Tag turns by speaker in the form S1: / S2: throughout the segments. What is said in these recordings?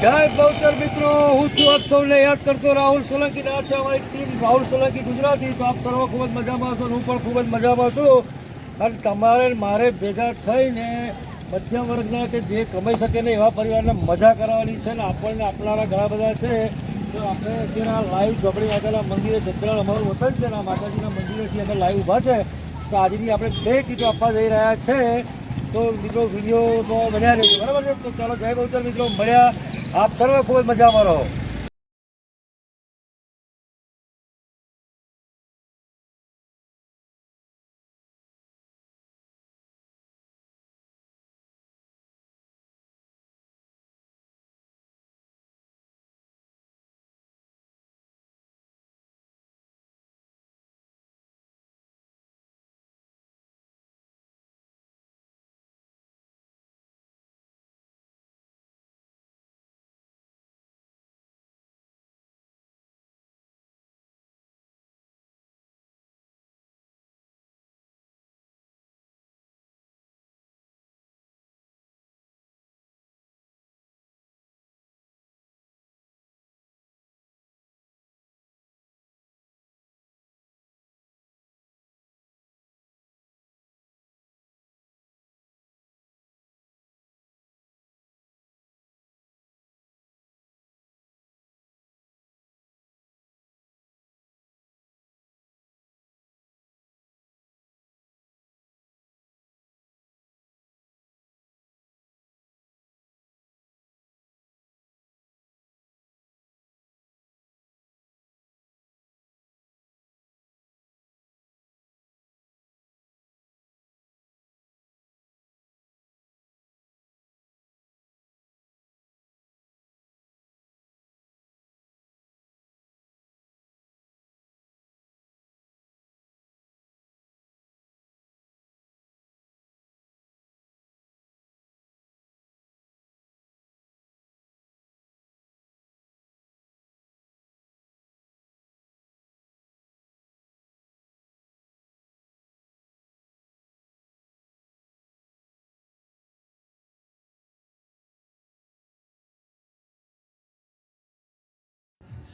S1: જય બહુચર મિત્રો, હું છું આપ સૌને યાદ કરતો રાહુલ સોલંકી. આ છે અમારી ટીમ રાહુલ સોલંકી ગુજરાતી. તો આપ સર્વ ખૂબ જ મજામાં હશો, હું પણ ખૂબ જ મજામાં છું. અને તમારે મારે ભેગા થઈને મધ્યમ વર્ગના કે જે કમાઈ શકે ને એવા પરિવારને મજા કરાવવાની છે. ને આપણને આપનારા ઘણા બધા છે. તો આપણે અત્યારે લાઈવ ચોકડી માતાના મંદિરે જત્રાળ અમારું વતન છે ને માતાજીના મંદિરેથી અમે લાઈવ ઊભા છે. તો આજની આપણે 2 કીટો આપવા જઈ રહ્યા છે. તો મિત્રો વિડીયોમાં બન્યા રહેજો, બરાબર છે? તો ચાલો જય બહુચર મિત્રો, મળ્યા. આપ સર્વ ખૂબ જ મજામાં રહો.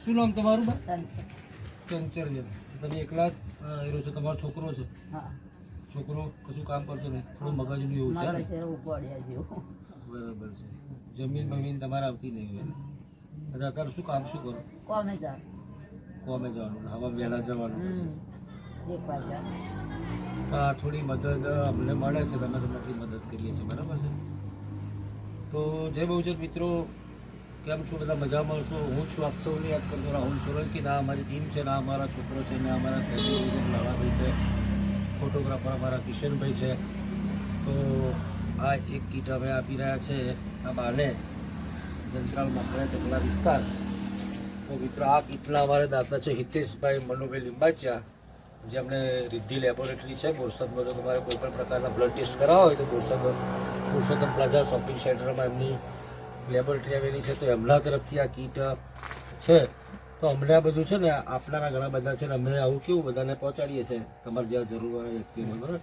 S1: શું નામ તમારું? ચંચળ. તમે એકલા જ રહ્યો છો? તમારો છોકરો છે? છોકરો કશું કામ કરતો નહીં, થોડું મગજનું એવું છે? બરાબર છે. જમીન બમીન તમારે આવતી નહીં હોય? એટલે અત્યારે શું કામ શું કરો? કોમે જવાનું, હવા વહેલા જવાનું પછી થોડી મદદ અમને મળે છે, તમે તમારી મદદ કરીએ છીએ, બરાબર છે? તો જય બહુચર મિત્રો, કેમ છો બધા? મજામાં છો? હું છું આપ સૌને યાદ કરતો રાહુલ સોલંકી. ના અમારી ટીમ છે, ના અમારા છોકરો છે, ને અમારા સહેલી લાલાભાઈ છે, ફોટોગ્રાફર અમારા કિશનભાઈ છે. તો આ એક કીટ અમે આપી રહ્યા છે આ બાને જંત્રાલ માખણા ચકલા વિસ્તાર. તો મિત્રો આ કીટના અમારા દાદા છે હિતેશભાઈ મનુભાઈ લીંબાચિયા, જે અમને રિદ્ધિ લેબોરેટરી છે બોરસદમાં. જો તમારે કોઈ પણ પ્રકારના બ્લડ ટેસ્ટ કરાવવા હોય તો પુરુષોત્તમ પ્લાઝા શોપિંગ સેન્ટરમાં એમની લેબોરેટરી આવેલી છે. તો એમના તરફથી આ કીટ છે. તો અમને આ બધું છે ને આપનારા ઘણા બધા છે ને અમને આવું કેવું બધાને પહોંચાડીએ છીએ તમારે જ્યાં જરૂર હોય વ્યક્તિને, બરાબર?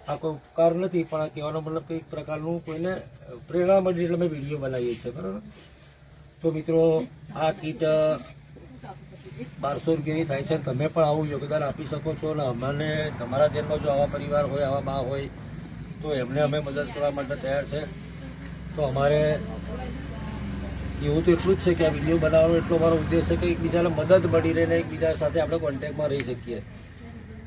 S1: આ કોઈ ઉપકાર નથી, પણ આ કહેવાનો મતલબ કંઈક પ્રકારનું કોઈને પ્રેરણા મળી એટલે અમે વિડીયો બનાવીએ છીએ, બરાબર? તો મિત્રો આ કીટ 1200 રૂપિયાની થાય છે. તમે પણ આવું યોગદાન આપી શકો છો. અને અમને તમારા ધ્યાનમાં જો આવા પરિવાર હોય, આવા મા હોય, તો એમને અમે મદદ કરવા માટે તૈયાર છે. તો અમારે એવું તો એટલું જ છે કે આ વિડીયો બનાવવાનો એટલો મારો ઉદ્દેશ છે કે એકબીજાને મદદ મળી રહે ને એકબીજા સાથે આપણે કોન્ટેક્ટમાં રહી શકીએ.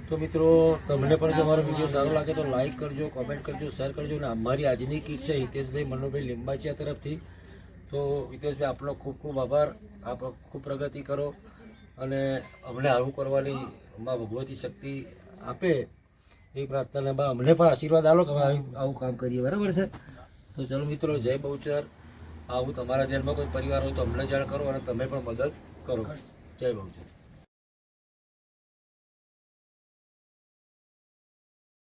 S1: તો મિત્રો તમને પણ જો મારો વિડીયો સારો લાગે તો લાઈક કરજો, કોમેન્ટ કરજો, શેર કરજો. અને અમારી આજની કીટ છે હિતેશભાઈ મનુભાઈ લીંબાચિયા તરફથી. તો હિતેશભાઈ આપનો ખૂબ ખૂબ આભાર. આપ ખૂબ પ્રગતિ કરો અને અમને આવું કરવાની માં ભગવતી શક્તિ આપે એ પ્રાર્થના. બા અમને પણ આશીર્વાદ આપો કે અમે આવું કામ કરીએ, બરાબર છે? તો ચલો મિત્રો, જય બહુચર. આવું તમારા ધ્યાનમાં કોઈ પરિવાર હોય તો અમને જાણ કરો અને તમે પણ મદદ કરો. જય બહુચર.